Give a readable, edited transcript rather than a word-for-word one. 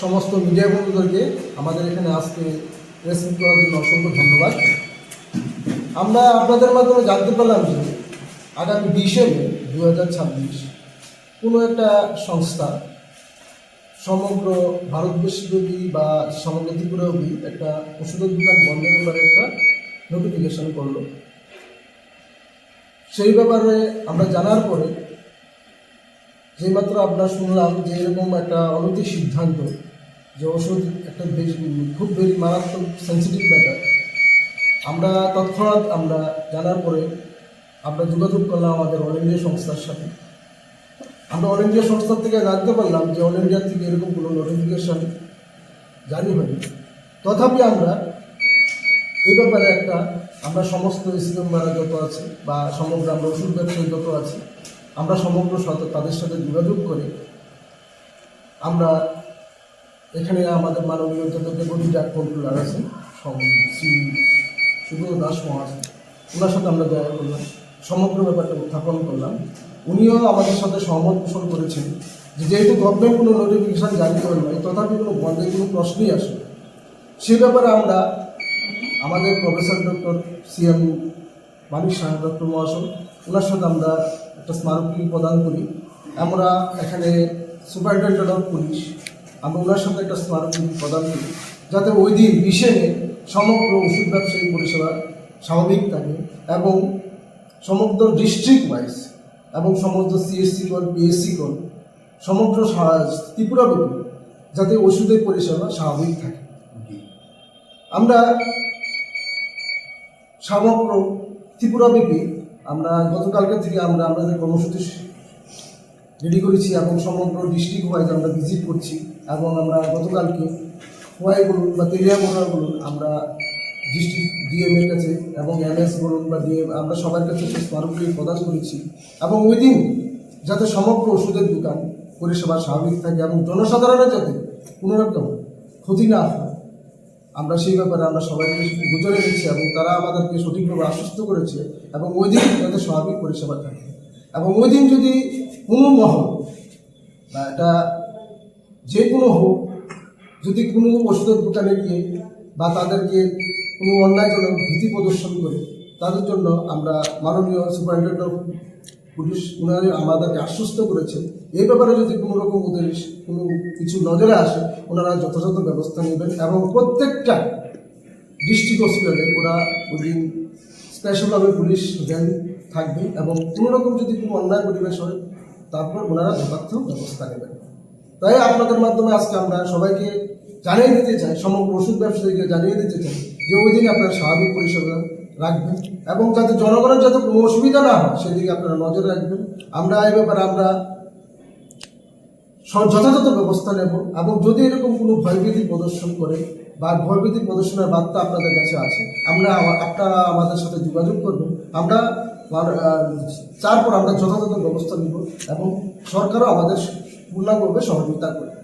সমস্ত মিডিয়া বন্ধুদেরকে আমাদের এখানে আজকে প্রেস মিট করার জন্য অসংখ্য ধন্যবাদ। আমরা আপনাদের মাধ্যমে জানতে পারলাম যে আগামী 20 মে 2026 কোনো একটা সংস্থা সমগ্র ভারতবর্ষব্যাপী বা সমগ্র ত্রিপুরাব্যাপী একটা ওষুধের দোকান বন্ধের ব্যাপারে একটা নোটিফিকেশন করলো। সেই ব্যাপারে আমরা জানার পরে যেমাত্র আমরা শুনলাম যে এরকম একটা অনৈতিক সিদ্ধান্ত, যে ওষুধ একটা খুব ভেরি মারাত্মক সেন্সিটিভ ম্যাটার, আমরা তৎক্ষণাৎ আমরা জানার পরে আমরা যোগাযোগ করলাম আমাদের অল ইন্ডিয়া সংস্থার সাথে। আমরা অল ইন্ডিয়া সংস্থার থেকে জানতে পারলাম যে অল ইন্ডিয়া থেকে এরকম কোনো নোটিফিকেশন জারি হয়নি। তথাপি আমরা এই ব্যাপারে আমরা সমস্ত এসি মেম্বাররা যত আছে বা সমগ্র আমরা ওষুধ ব্যবসায়ী যত আছে, আমরা সমগ্র তাদের সাথে যোগাযোগ করে আমরা এখানে আমাদের মাননীয় যত ডেপুটি ড্রাগ কন্ট্রোলার আছেন শ্রী সুব্রত দাস মহাশয়, ওনার সাথে আমরা দেখা করলাম, সমগ্র ব্যাপারটা উত্থাপন করলাম। উনিও আমাদের সাথে সহমত পোষণ করেছেন যে যেহেতু গভর্নমেন্ট কোনো নোটিফিকেশান জারি করে নয়, তথাপি কোনো বন্ধের কোনো প্রশ্নই আসে। সে ব্যাপারে আমরা আমাদের professor doctor CM Manik Saha doctor মহাশয়, ওনার সাথে আমরা একটা স্মারকলিপি প্রদান করি। আমরা এখানে সুপারিনটেন্ডেন্ট অফ পুলিশ, আমরা ওনার সাথে একটা স্মারকলিপি প্রদান করি যাতে ওই দিন 20 মে সমগ্র ওষুধ ব্যবসায়ী পরিষেবা স্বাভাবিক থাকে এবং সমগ্র ডিস্ট্রিক্ট ওয়াইজ এবং সমস্ত CSC-গণ PSC-গণ সমগ্র ত্রিপুরাব্যাপী যাতে ওষুধের পরিষেবা স্বাভাবিক থাকে। আমরা সমগ্র ত্রিপুরাব্যাপী আমরা গতকালকে থেকে আমরা আমাদের কর্মসূচি রেডি করেছি এবং সমগ্র ডিস্ট্রিক্ট ওয়াইজ আমরা ভিজিট করছি এবং আমরা গতকালকে খোয়াই বলুন বা তেলিয়া মোড়া বলুন আমরা ডিস্ট্রিক্ট DM এর কাছে এবং MS বলুন বা DM আমরা সবার কাছে স্মারকলিপি প্রদান করেছি এবং ওই দিন যাতে সমগ্র ওষুধের দোকান পরিষেবা স্বাভাবিক থাকে এবং জনসাধারণের যাতে কোনো রকম ক্ষতি না হয়, আমরা সেই ব্যাপারে আমরা সবাইকে গুজরে দিচ্ছি এবং তারা আমাদেরকে সঠিকভাবে আশ্বস্ত করেছে এবং ওই দিন যাতে স্বাভাবিক পরিষেবা থাকে। এবং ওই দিন যদি কোনো মহল বা এটা যে কোনো হোক যদি কোনো ওষুধের দোকানে গিয়ে বা তাদেরকে কোনো অন্যায়জনক ভীতি প্রদর্শন করে, তাদের জন্য আমরা মাননীয় সুপারিনটেন্ডেন্ট অফ পুলিশ উনারা আমাদেরকে আশ্বস্ত করেছেন এই ব্যাপারে যদি কোনো রকম ওদের কোনো কিছু নজরে আসে ওনারা যথাযথ ব্যবস্থা নেবেন এবং প্রত্যেকটা ডিস্ট্রিক্ট হসপিটালে ওরা ওই দিন স্পেশালভাবে পুলিশ ভ্যান থাকবে এবং কোনো রকম যদি কোনো অন্যায় পরিবেশ হয় তারপর ওনারা যথার্থ ব্যবস্থা নেবেন। তাই আপনাদের মাধ্যমে আজকে আমরা সবাইকে জানিয়ে দিতে চাই, সমগ্র ওষুধ ব্যবসায়ীকে জানিয়ে দিতে চাই যে ওই দিন আপনারা স্বাভাবিক পরিষেবা রাখবেন এবং যাতে জনগণের যাতে কোনো অসুবিধা না হয় সেদিকে আপনারা নজর রাখবেন। আমরা এই ব্যাপারে আমরা যথাযথ ব্যবস্থা নেব এবং যদি এরকম কোনো ভয়ভীতি প্রদর্শন করে বা ভয়ভীতি প্রদর্শনের বার্তা আপনাদের কাছে আছে আপনারা আমাদের সাথে যোগাযোগ করবেন। আমরা তারপর আমরা যথাযথ ব্যবস্থা নিব এবং সরকারও আমাদের পূর্ণাঙ্গভাবে সহযোগিতা করবে।